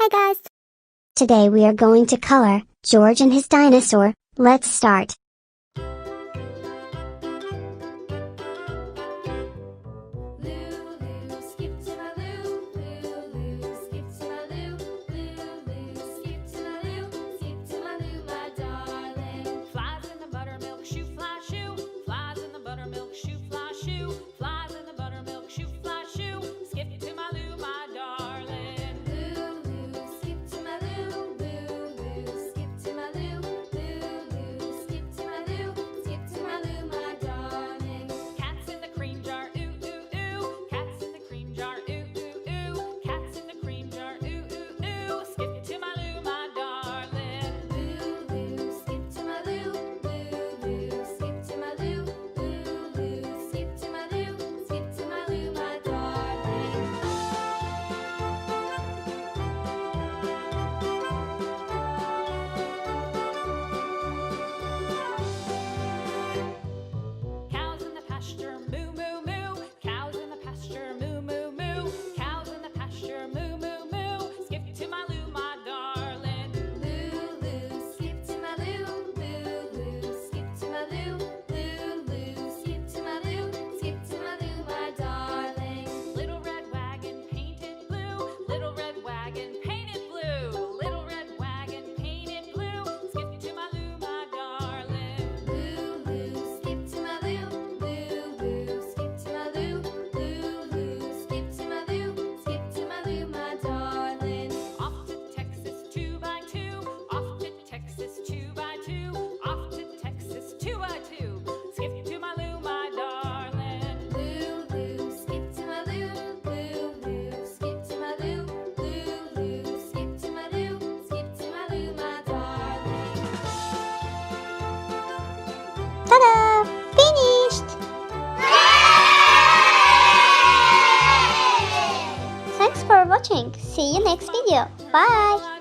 Hi guys! Today we are going to color George and his dinosaur. Let's start. Ta-da! Finished! Thanks for watching. See you next video. Bye!